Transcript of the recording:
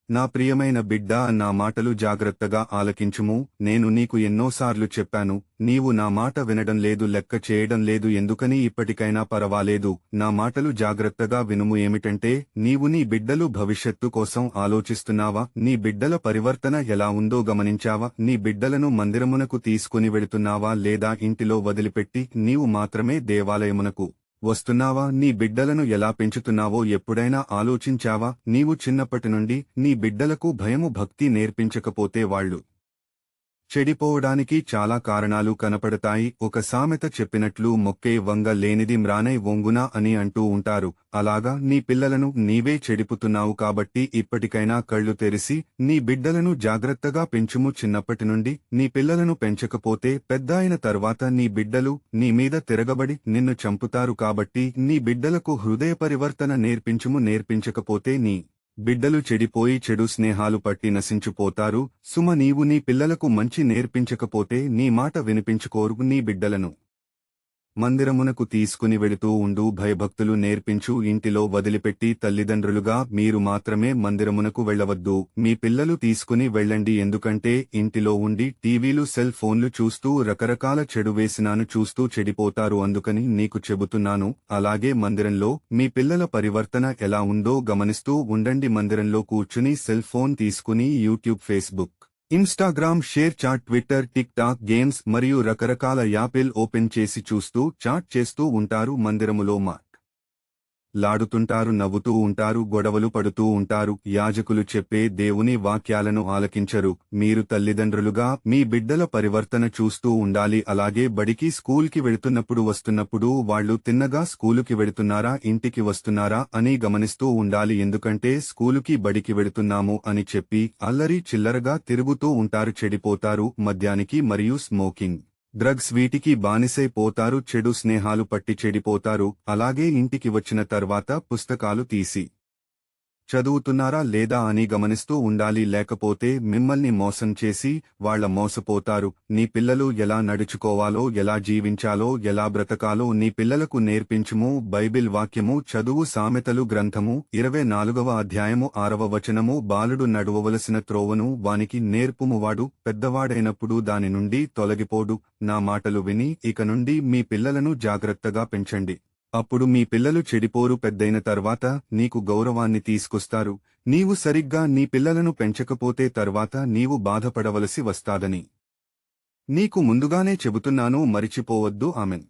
నా ప్రియమైన బిడ్డా, నా మాటలు జాగ్రత్తగా ఆలకించుము. నేను నీకు ఎన్నోసార్లు చెప్పాను, నీవు నా మాట వినడం లేదు, లెక్క చేయడం లేదు. ఎందుకని? ఇప్పటికైనా పరవాలేదు, నా మాటలు జాగ్రత్తగా వినుము. ఏమిటంటే, నీవు నీ బిడ్డలు భవిష్యత్తు కోసం ఆలోచిస్తున్నావా? నీ బిడ్డల పరివర్తన ఎలా ఉందో గమనించావా? నీ బిడ్డలను మందిరమునకు తీసుకుని వెళుతున్నావా, లేదా ఇంటిలో వదిలిపెట్టి నీవు మాత్రమే దేవాలయమునకు వస్తున్నావా? నీ బిడ్డలను ఎలా పెంచుతున్నావో ఎప్పుడైనా ఆలోచించావా? నీవు చిన్నప్పటి నుండి నీ బిడ్డలకు భయము, భక్తి నేర్పించకపోతే వాళ్ళు చెడిపోవడానికి చాలా కారణాలు కనపడతాయి. ఒక సామెత చెప్పినట్లు, మొక్కే వంగ లేనిది మ్రానై వంగునా అని అంటూ ఉంటారు. అలాగా నీ పిల్లలను నీవే చెడిపుతున్నావు. కాబట్టి ఇప్పటికైనా కళ్ళు తెరిసి నీ బిడ్డలను జాగ్రత్తగా పెంచుము. చిన్నప్పటి నుండి నీ పిల్లలను పెంచకపోతే పెద్దాయిన తర్వాత నీ బిడ్డలు నీ మీద తిరగబడి నిన్ను చంపుతారు. కాబట్టి నీ బిడ్డలకు హృదయ పరివర్తన నేర్పించుము. నేర్పించకపోతే నీ బిడ్డలు చెడిపోయి చెడు స్నేహాలు పట్టి నశించిపోతారు. సుమ, నీవు నీ పిల్లలకు మంచి నేర్పించకపోతే నీ మాట వినిపించుకోరు. నీ బిడ్డలను మందిరమునకు తీసుకుని వెళుతూ ఉండు. భయభక్తులు నేర్పించు. ఇంటిలో వదిలిపెట్టి తల్లిదండ్రులుగా మీరు మాత్రమే మందిరమునకు వెళ్లవద్దు. మీ పిల్లలు తీసుకుని వెళ్ళండి. ఎందుకంటే ఇంటిలో ఉండి టీవీలు, సెల్ ఫోన్లు చూస్తూ రకరకాల చెడు వేసినాను చూస్తూ చెడిపోతారు. అందుకని నీకు చెబుతున్నాను. అలాగే మందిరంలో మీ పిల్లల పరివర్తన ఎలా ఉందో గమనిస్తూ ఉండండి. మందిరంలో కూర్చుని సెల్ ఫోన్ తీసుకుని YouTube, Facebook, Instagram, share chat, Twitter, TikTok, games మరియు రకరకాల యాపిల్ ఓపెన్ చేసి చూస్తూ చాట్ చేస్తూ ఉంటారు. మందిరములో లాడుతుంటారు, నవ్వుతూ ఉంటారు, గొడవలు పడుతూ ఉంటారు. యాజకులు చెప్పే దేవుని వాక్యాలను ఆలకించరు. మీరు తల్లిదండ్రులుగా మీ బిడ్డల పరివర్తన చూస్తూ ఉండాలి. అలాగే బడికి, స్కూల్కి వెళుతున్నప్పుడు, వస్తున్నప్పుడు వాళ్ళు తిన్నగా స్కూలుకి వెళుతున్నారా, ఇంటికి వస్తున్నారా అని గమనిస్తూ ఉండాలి. ఎందుకంటే స్కూలుకి, బడికి వెళుతున్నాము అని చెప్పి అల్లరి చిల్లరగా తిరుగుతూ ఉంటారు, చెడిపోతారు. మద్యానికి మరియు స్మోకింగ్, డ్రగ్స్ వీటికి బానిసైపోతారు. చెడు స్నేహాలు పట్టి చెడిపోతారు. అలాగే ఇంటికి వచ్చిన తర్వాత పుస్తకాలు తీసి చదువుతున్నారా లేదా అని గమనిస్తూ ఉండాలి. లేకపోతే మిమ్మల్ని మోసం చేసి వాళ్ల మోసపోతారు. నీ పిల్లలు ఎలా నడుచుకోవాలో, ఎలా జీవించాలో, ఎలా బ్రతకాలో నీ పిల్లలకు నేర్పించుము. బైబిల్ వాక్యము చదువు. సామెతలు గ్రంథము 24వ అధ్యాయము 6వ వచనము. బాలుడు నడువవలసిన త్రోవను వానికి నేర్పుము, వాడు పెద్దవాడైనప్పుడు దాని నుండి తొలగిపోడు. నా మాటలు విని ఇక నుండి మీ పిల్లలను జాగ్రత్తగా పెంచండి. అప్పుడు మీ పిల్లలు చెడిపోరు. పెద్దయిన తర్వాత నీకు గౌరవాన్ని తీసుకొస్తారు. నీవు సరిగ్గా నీ పిల్లలను పెంచకపోతే తర్వాత నీవు బాధపడవలసి వస్తాదని నీకు ముందుగానే చెబుతున్నాను. మరిచిపోవద్దు. ఆమెన్.